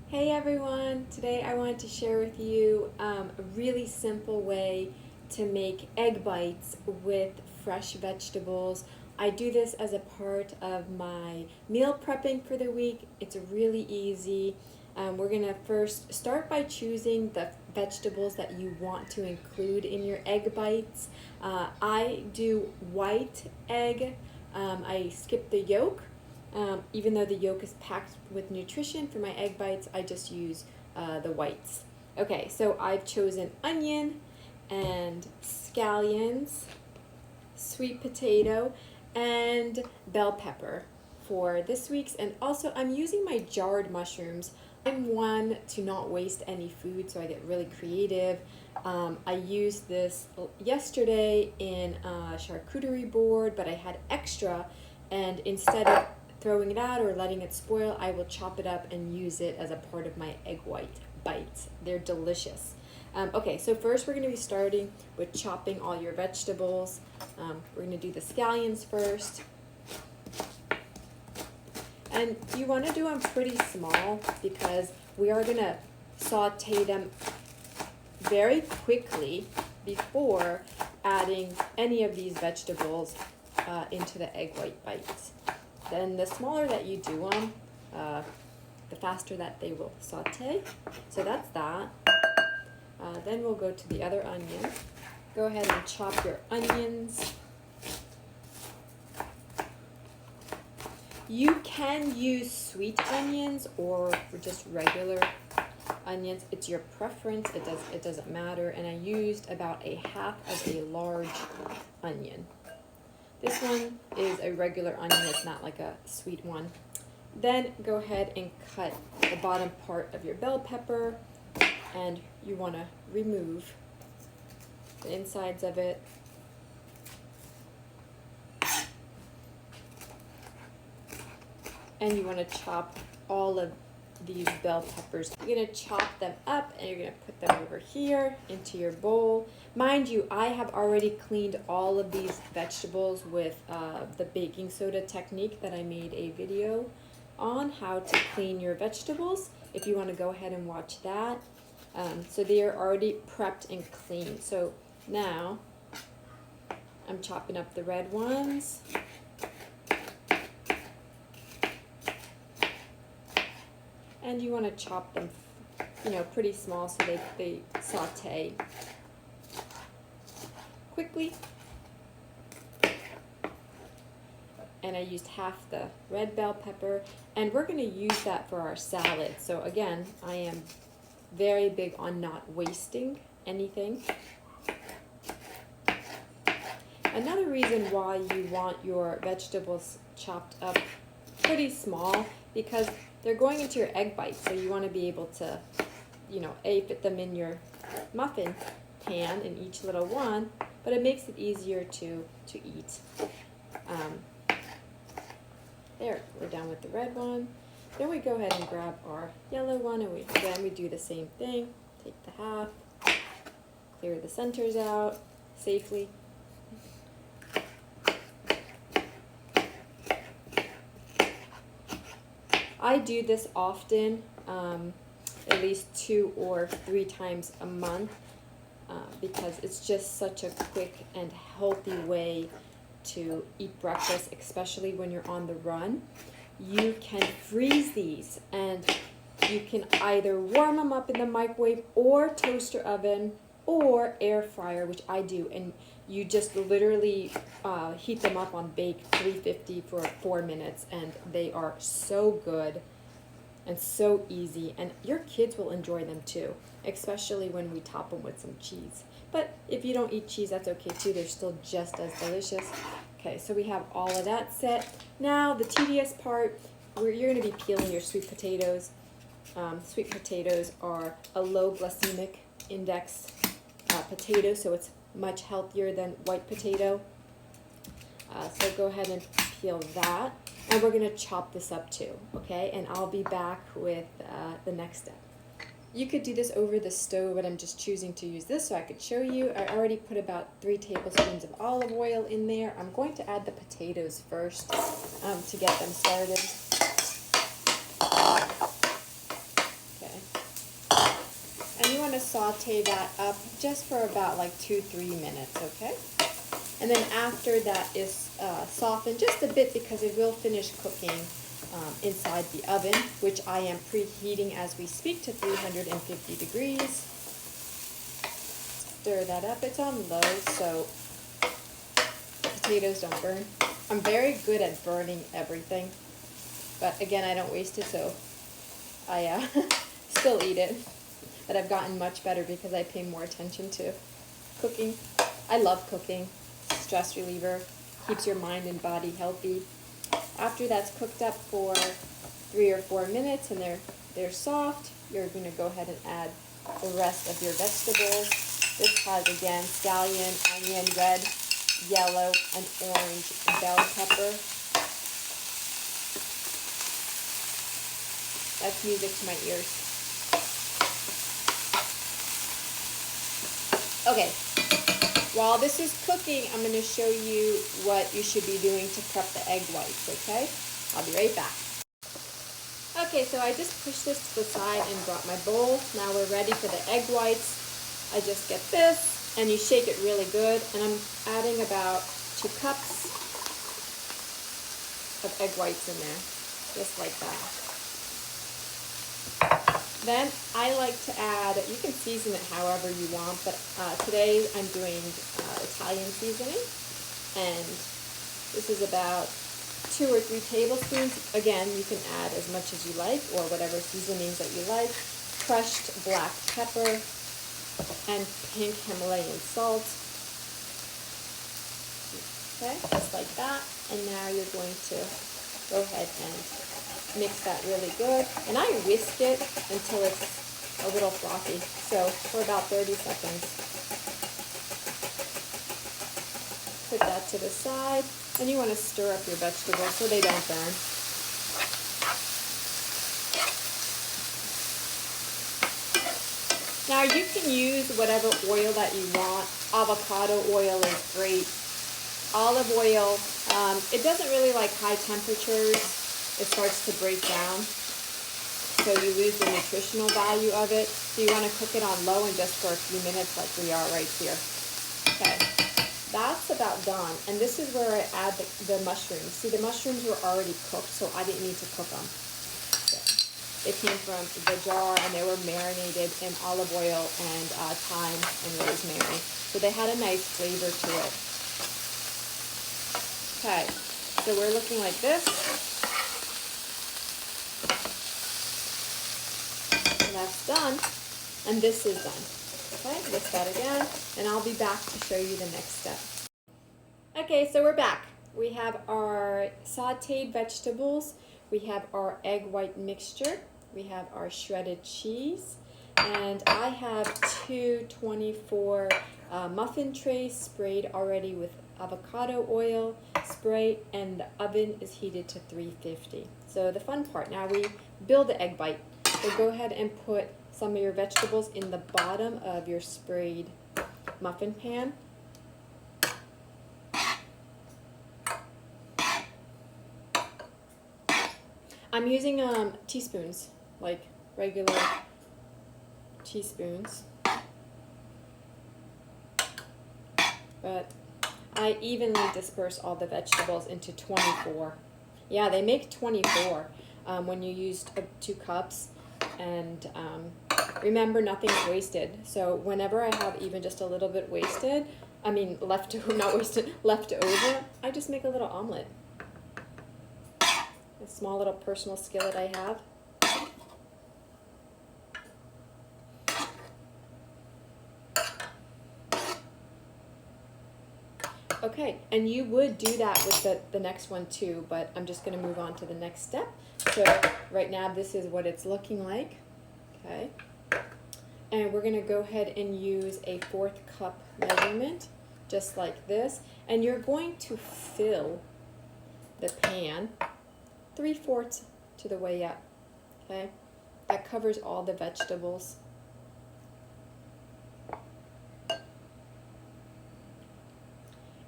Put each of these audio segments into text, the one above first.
Hey everyone! Today I wanted to share with you a really simple way to make egg bites with fresh vegetables. I do this as a part of my meal prepping for the week. It's really easy. We're going to first start by choosing the vegetables that you want to include in your egg bites. I do white egg. I skip the yolk. Even though the yolk is packed with nutrition for my egg bites, I just use the whites. Okay, so I've chosen onion and scallions, sweet potato, and bell pepper for this week's. And also, I'm using my jarred mushrooms. I'm one to not waste any food, so I get really creative. I used this yesterday in a charcuterie board, but I had extra, and instead of throwing it out or letting it spoil, I will chop it up and use it as a part of my egg white bites. They're delicious. Okay, so first we're going to be starting with chopping all your vegetables. We're going to do the scallions first. And you want to do them pretty small because we are going to saute them very quickly before adding any of these vegetables into the egg white bites. Then the smaller that you do them, the faster that they will saute. So that's that. Then we'll go to the other onion. Go ahead and chop your onions. You can use sweet onions or just regular onions. It's your preference. It doesn't matter. And I used about a half of a large onion. This one is a regular onion, it's not like a sweet one. Then go ahead and cut the bottom part of your bell pepper, and you want to remove the insides of it. And you want to chop all of these bell peppers. You're going to chop them up and you're going to put them over here into your bowl. Mind you, I have already cleaned all of these vegetables with the baking soda technique that I made a video on how to clean your vegetables. If you want to go ahead and watch that. So they are already prepped and cleaned. So now I'm chopping up the red ones. And you want to chop them, pretty small so they saute quickly. And I used half the red bell pepper, and we're going to use that for our salad. So again, I am very big on not wasting anything. Another reason why you want your vegetables chopped up pretty small, because they're going into your egg bites, so you want to be able to, fit them in your muffin pan in each little one, but it makes it easier to eat. There, we're done with the red one. Then we go ahead and grab our yellow one, and we do the same thing. Take the half, clear the centers out safely. I do this often, at least 2 or 3 times a month, because it's just such a quick and healthy way to eat breakfast, especially when you're on the run. You can freeze these, and you can either warm them up in the microwave or toaster oven or air fryer, which I do, and you just literally heat them up on bake 350 for 4 minutes, and they are so good and so easy, and your kids will enjoy them too, especially when we top them with some cheese. But if you don't eat cheese, that's okay too. They're still just as delicious. Okay, so we have all of that set. Now the tedious part, you're going to be peeling your sweet potatoes. Sweet potatoes are a low glycemic index potato, so it's much healthier than white potato. So go ahead and peel that, and we're going to chop this up too, okay? And I'll be back with the next step. You could do this over the stove, but I'm just choosing to use this so I could show you. I already put about 3 tablespoons of olive oil in there. I'm going to add the potatoes first to get them started. saute that up just for about like 2-3 minutes, okay? And then after that is softened just a bit because it will finish cooking inside the oven, which I am preheating as we speak to 350 degrees. Stir that up. It's on low so potatoes don't burn. I'm very good at burning everything, but again, I don't waste it, so I still eat it. But I've gotten much better because I pay more attention to cooking. I love cooking. Stress reliever, keeps your mind and body healthy. After that's cooked up for 3 or 4 minutes and they're soft, you're going to go ahead and add the rest of your vegetables. This has, again, scallion, onion, red, yellow, and orange bell pepper. That's music to my ears. Okay, while this is cooking, I'm going to show you what you should be doing to prep the egg whites, okay? I'll be right back. Okay, so I just pushed this to the side and brought my bowl. Now we're ready for the egg whites. I just get this, and you shake it really good, and I'm adding about 2 cups of egg whites in there, just like that. Then I like to add, you can season it however you want, but today I'm doing Italian seasoning, and this is about 2 or 3 tablespoons. Again, you can add as much as you like, or whatever seasonings that you like. Crushed black pepper and pink Himalayan salt. Okay, just like that. And now you're going to go ahead and mix that really good. And I whisk it until it's a little frothy. So for about 30 seconds. Put that to the side. And you want to stir up your vegetables so they don't burn. Now you can use whatever oil that you want. Avocado oil is great. Olive oil, it doesn't really like high temperatures. It starts to break down, so you lose the nutritional value of it. So you want to cook it on low and just for a few minutes like we are right here. Okay, that's about done. And this is where I add the mushrooms. See, the mushrooms were already cooked, so I didn't need to cook them. So they came from the jar and they were marinated in olive oil and thyme and rosemary. So they had a nice flavor to it. Okay, so we're looking like this. And that's done. And this is done. Okay, whisk that again. And I'll be back to show you the next step. Okay, so we're back. We have our sauteed vegetables. We have our egg white mixture. We have our shredded cheese. And I have 2 24 muffin trays sprayed already with avocado oil spray, and the oven is heated to 350. So the fun part, now we build the egg bite. So go ahead and put some of your vegetables in the bottom of your sprayed muffin pan. I'm using teaspoons, like regular teaspoons. But I evenly disperse all the vegetables into 24. Yeah, they make 24 when you use 2 cups. And remember, nothing's wasted. So whenever I have even just a little bit wasted, I mean left over, I just make a little omelet. A small little personal skillet I have. Okay, and you would do that with the next one too, but I'm just going to move on to the next step. So right now this is what it's looking like. Okay, and we're going to go ahead and use a 1/4 cup measurement, just like this. And you're going to fill the pan 3/4 to the way up. Okay, that covers all the vegetables.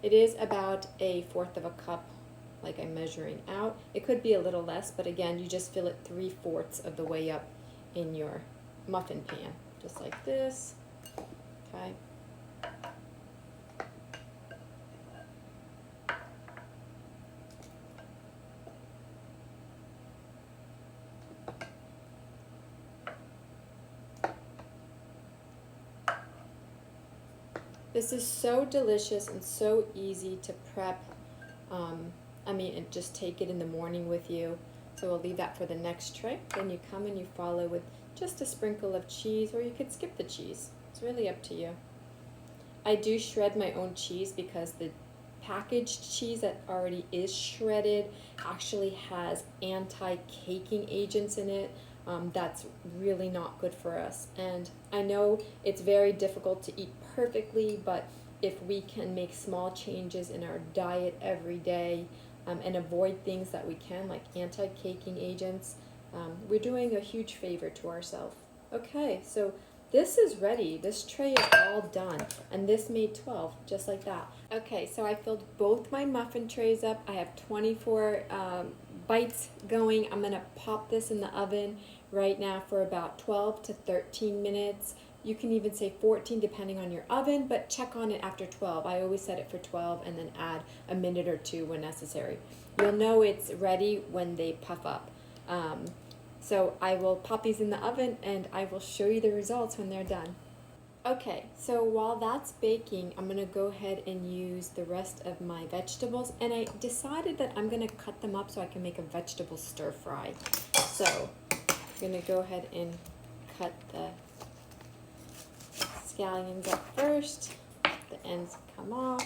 It is about a 1/4 of a cup, like I'm measuring out. It could be a little less, but again, you just fill it 3/4 of the way up in your muffin pan, just like this. Okay. This is so delicious and so easy to prep. And just take it in the morning with you. So we'll leave that for the next tray. Then you come and you follow with just a sprinkle of cheese, or you could skip the cheese. It's really up to you. I do shred my own cheese because the packaged cheese that already is shredded actually has anti-caking agents in it. That's really not good for us. And I know it's very difficult to eat perfectly, but if we can make small changes in our diet every day and avoid things that we can, like anti-caking agents, we're doing a huge favor to ourselves. Okay, so this is ready. This tray is all done, and this made 12, just like that. Okay, so I filled both my muffin trays up. I have 24 bites going. I'm gonna pop this in the oven right now for about 12 to 13 minutes. You can even say 14 depending on your oven, but check on it after 12. I always set it for 12 and then add a minute or two when necessary. You'll know it's ready when they puff up. So I will pop these in the oven and I will show you the results when they're done. Okay, so while that's baking, I'm gonna go ahead and use the rest of my vegetables, and I decided that I'm gonna cut them up so I can make a vegetable stir fry. So I'm gonna go ahead and cut the scallions up first. The ends come off.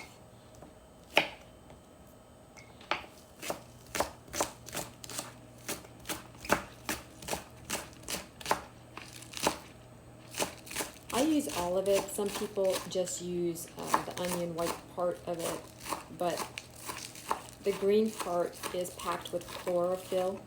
I use all of it. Some people just use the onion white part of it, but the green part is packed with chlorophyll,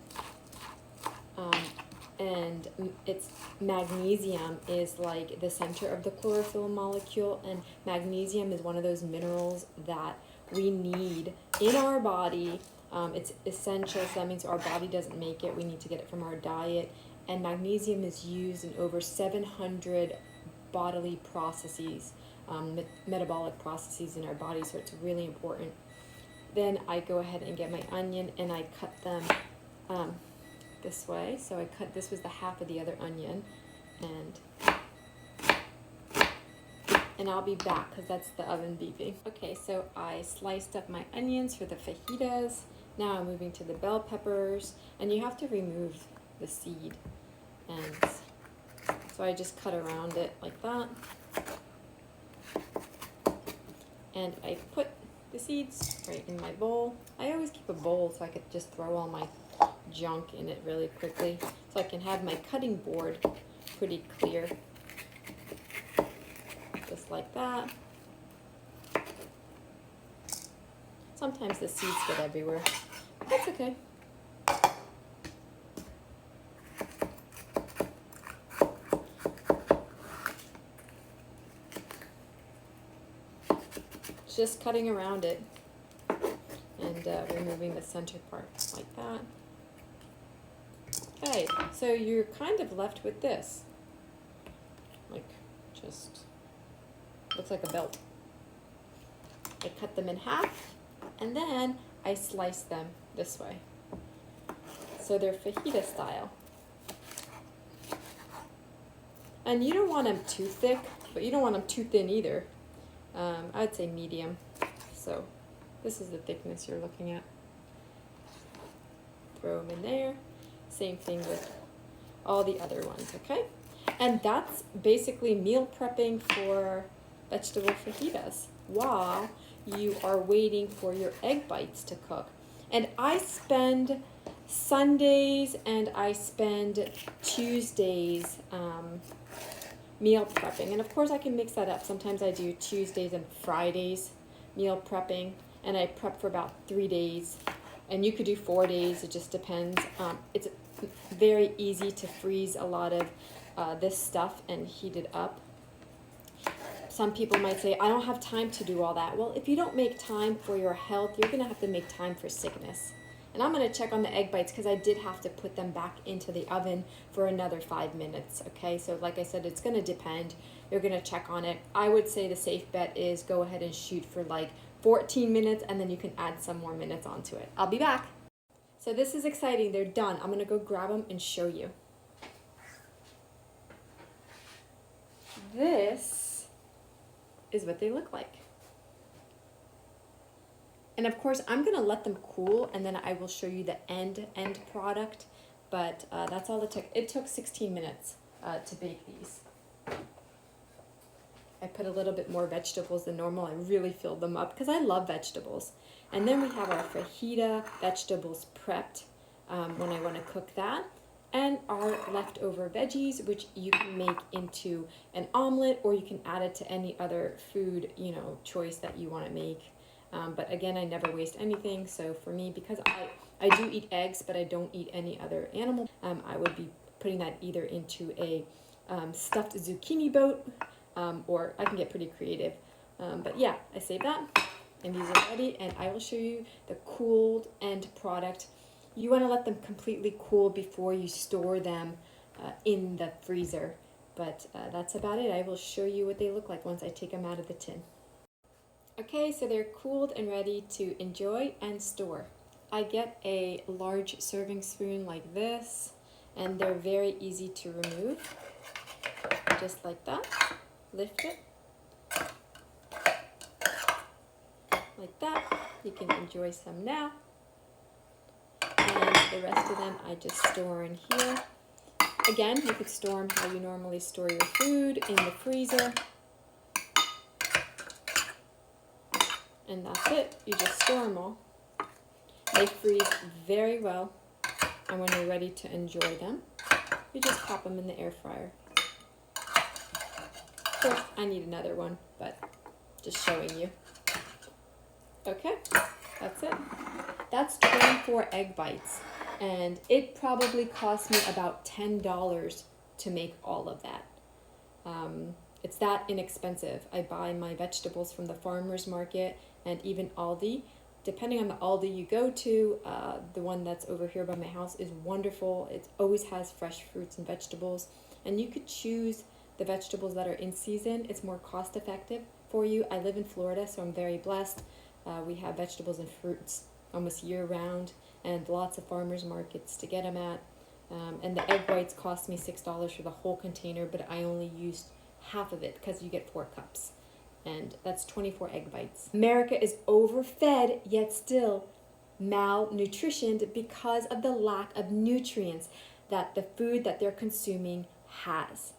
and it's magnesium is like the center of the chlorophyll molecule, and magnesium is one of those minerals that we need in our body. It's essential, so that means our body doesn't make it. We need to get it from our diet, and magnesium is used in over 700 bodily processes, metabolic processes in our body, so it's really important. Then I go ahead and get my onion and I cut them this way. So this was the half of the other onion, and I'll be back because that's the oven beeping. Okay, so I sliced up my onions for the fajitas. Now I'm moving to the bell peppers, and you have to remove the seed, and so I just cut around it like that. And I put the seeds right in my bowl. I always keep a bowl so I could just throw all my junk in it really quickly, so I can have my cutting board pretty clear. Just like that. Sometimes the seeds get everywhere, but that's okay. Just cutting around it and removing the center part like that. Okay, so you're kind of left with this, like just looks like a belt. I cut them in half and then I slice them this way, so they're fajita style. And you don't want them too thick, but you don't want them too thin either. I'd say medium. So this is the thickness you're looking at. Throw them in there. Same thing with all the other ones, okay? And that's basically meal prepping for vegetable fajitas while you are waiting for your egg bites to cook. And I spend Sundays and I spend Tuesdays meal prepping, and of course I can mix that up. Sometimes I do Tuesdays and Fridays meal prepping, and I prep for about 3 days, and you could do 4 days, it just depends. It's very easy to freeze a lot of this stuff and heat it up. Some people might say, I don't have time to do all that. Well, if you don't make time for your health, you're gonna have to make time for sickness, And I'm going to check on the egg bites because I did have to put them back into the oven for another 5 minutes, okay? So like I said, it's going to depend. You're going to check on it. I would say the safe bet is go ahead and shoot for like 14 minutes, and then you can add some more minutes onto it. I'll be back. So this is exciting. They're done. I'm going to go grab them and show you. This is what they look like. And of course, I'm gonna let them cool, and then I will show you the end product, but that's all it took. It took 16 minutes to bake these. I put a little bit more vegetables than normal. I really filled them up because I love vegetables. And then we have our fajita vegetables prepped when I wanna cook that, and our leftover veggies, which you can make into an omelet, or you can add it to any other food, choice that you wanna make. But again, I never waste anything. So for me, because I do eat eggs, but I don't eat any other animal, I would be putting that either into a stuffed zucchini boat, or I can get pretty creative. But yeah, I saved that, and these are ready, and I will show you the cooled end product. You want to let them completely cool before you store them in the freezer. But that's about it. I will show you what they look like once I take them out of the tin. Okay, so they're cooled and ready to enjoy and store. I get a large serving spoon like this, and they're very easy to remove. Just like that. Lift it. Like that. You can enjoy some now. And the rest of them I just store in here. Again, you could store them how you normally store your food, in the freezer. And that's it. You just store them all. They freeze very well. And when you're ready to enjoy them, you just pop them in the air fryer. Of course, I need another one, but just showing you. Okay, that's it. That's 24 egg bites. And it probably cost me about $10 to make all of that. It's that inexpensive. I buy my vegetables from the farmer's market and even Aldi. Depending on the Aldi you go to, the one that's over here by my house is wonderful. It always has fresh fruits and vegetables. And you could choose the vegetables that are in season. It's more cost effective for you. I live in Florida, so I'm very blessed. We have vegetables and fruits almost year round, and lots of farmers markets to get them at. And the egg whites cost me $6 for the whole container, but I only used half of it because you get 4 cups. And that's 24 egg bites. America is overfed, yet still malnutritioned because of the lack of nutrients that the food that they're consuming has.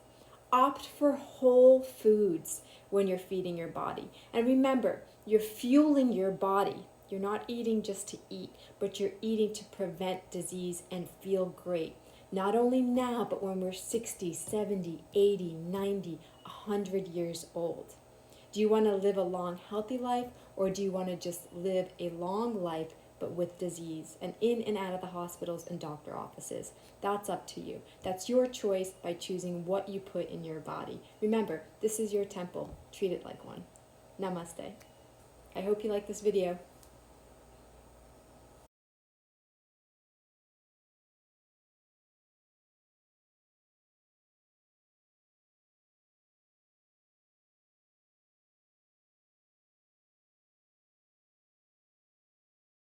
Opt for whole foods when you're feeding your body. And remember, you're fueling your body. You're not eating just to eat, but you're eating to prevent disease and feel great. Not only now, but when we're 60, 70, 80, 90, 100 years old. Do you want to live a long, healthy life, or do you want to just live a long life but with disease and in and out of the hospitals and doctor offices? That's up to you. That's your choice by choosing what you put in your body. Remember, this is your temple. Treat it like one. Namaste. I hope you like this video.